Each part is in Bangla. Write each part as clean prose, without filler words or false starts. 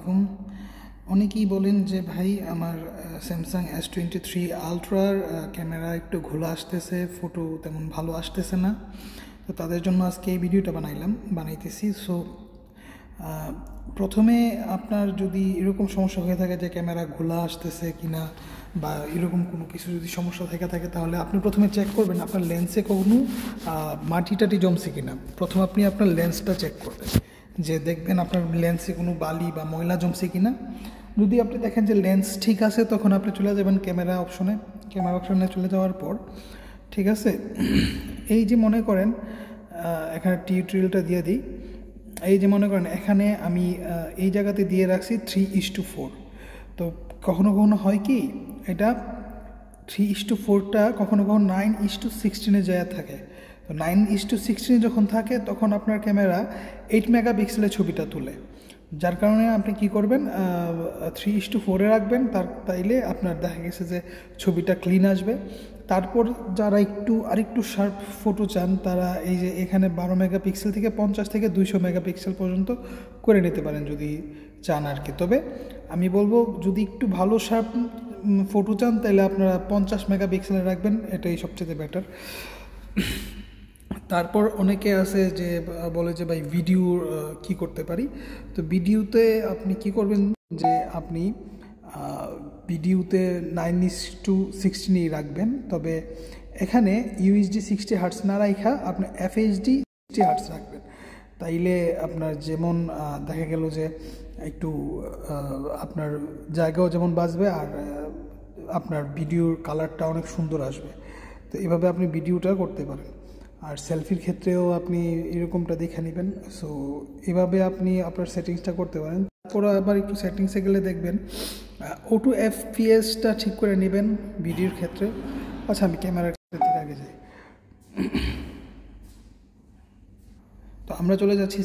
আলাইকুম। অনেকেই বলেন যে ভাই আমার স্যামসাং S23 আলট্রার ক্যামেরা একটু ঘোলা আসতেছে, ফটো তেমন ভালো আসতেছে না। তো তাদের জন্য আজকে এই ভিডিওটা বানাইতেছি। সো প্রথমে আপনার যদি এরকম সমস্যা হয়ে থাকে যে ক্যামেরা ঘোলা আসতেছে কিনা বা এরকম কোনো কিছু যদি সমস্যা থেকে থাকে, তাহলে আপনি প্রথমে চেক করবেন আপনার লেন্সে কোনো মাটি টাটি জমছে কিনা। প্রথমে আপনি আপনার লেন্সটা চেক করবেন, যে দেখবেন আপনার লেন্সে কোনো বালি বা ময়লা জমছে কিনা। যদি আপনি দেখেন যে লেন্স ঠিক আছে, তখন আপনি চলে যাবেন ক্যামেরা অপশনে চলে যাওয়ার পর, ঠিক আছে, এই যে মনে করেন এখানে টিউটোরিয়ালটা দিয়ে দিই। এই যে মনে করেন এখানে আমি এই জায়গাতে দিয়ে রাখছি 3:4। তো কখনো কখনো হয় কি, এটা 3:4টা কখনো কখনো 9:16 যায় থাকে। তো 9:16 যখন থাকে, তখন আপনার ক্যামেরা 8 মেগাপিক্সেলের ছবিটা তুলে। যার কারণে আপনি কি করবেন, 3:4-এ রাখবেন, তাইলে আপনার দেখা গেছে যে ছবিটা ক্লিন আসবে। তারপর যারা আরেকটু শার্প ফটো চান, তারা এই যে এখানে 12 মেগাপিক্সেল থেকে 50 থেকে 200 মেগাপিক্সেল পর্যন্ত করে নিতে পারেন যদি চান আর কি। তবে আমি বলবো, যদি একটু ভালো শার্প ফটো চান, তাহলে আপনারা 50 মেগাপিক্সেলে রাখবেন, এটাই সবচেয়ে বেটার। তারপর অনেকে আছে যে বলে যে ভাই ভিডিও কি করতে পারি। তো ভিডিওতে আপনি কি করবেন, যে আপনি ভিডিওতে 9:16 রাখবেন। তবে এখানে UHD 60 হার্টস না রাখা আপনি FHD 60 হার্টস রাখবেন। তাইলে আপনার যেমন দেখা গেল যে একটু আপনার জায়গাও যেমন বাঁচবে, আর আপনার ভিডিওর কালারটা অনেক সুন্দর আসবে। তো এভাবে আপনি ভিডিওটা করতে পারেন। আর সেলফির ক্ষেত্রেও আপনি এরকমটা দেখে নেবেন। সো এভাবে আপনি আপনার সেটিংসটা করতে পারেন। তারপরে আবার একটু সেটিংসে গেলে দেখবেন auto FPS-টা ঠিক করে নেবেন ভিডিওর ক্ষেত্রে। আচ্ছা, আমি ক্যামেরার ক্ষেত্রে আগে যাই। তো আমরা চলে যাচ্ছি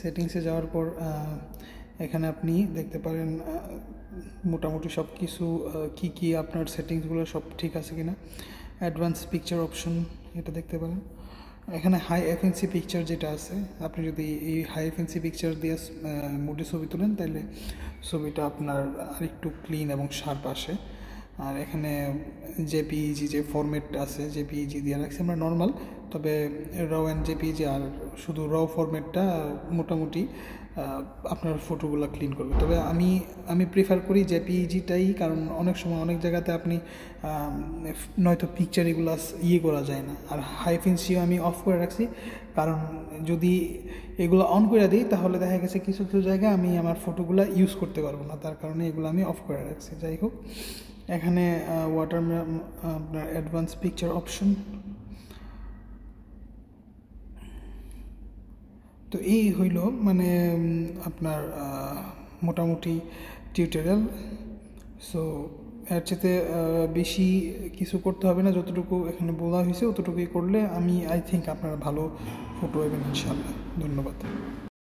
সেটিংসে যাওয়ার পর এখানে আপনি দেখতে পারেন মোটামুটি সব কিছু কী আপনার সেটিংসগুলো সব ঠিক আছে কিনা। অ্যাডভান্স পিকচার অপশন, এটা দেখতে পারেন। এখানে হাই এফএনসি পিকচার যেটা আছে, আপনি যদি এই হাই এফএনসি পিকচার দিয়ে মোডে ছবি তোলেন, তাহলে ছবিটা আপনার আরেকটু ক্লিন এবং শার্প আসে। আর এখানে জেপিইজি যে ফরম্যাট আছে, জেপিইজি দিয়ে রাখছি আমরা নর্মাল। তবে র অ্যান্ড জেপিইজি আর শুধু র ফরম্যাটটা মোটামুটি আপনার ফটোগুলো ক্লিন করবে। তবে আমি প্রেফার করি জেপিইজিটাই, কারণ অনেক সময় অনেক জায়গাতে আপনি নয়তো পিকচার এগুলো করা যায় না। আর হাই এফএনসিও আমি অফ করে রাখছি, কারণ যদি এগুলো অন করে দিই, তাহলে দেখা গেছে কিছু কিছু জায়গায় আমি আমার ফটোগুলো ইউজ করতে পারবো না। তার কারণে এগুলো আমি অফ করে রাখছি। যাই হোক, এখানে আপনার অ্যাডভান্স পিকচার অপশন। তো এই হইল মানে আপনার মোটামুটি টিউটোরিয়াল। সো এর চেয়ে বেশি কিছু করতে হবে না, যতটুকু এখানে বলা হয়েছে অতটুকুই করলে আই থিঙ্ক আপনারা ভালো ফটো পাবেন ইনশাআল্লাহ। ধন্যবাদ।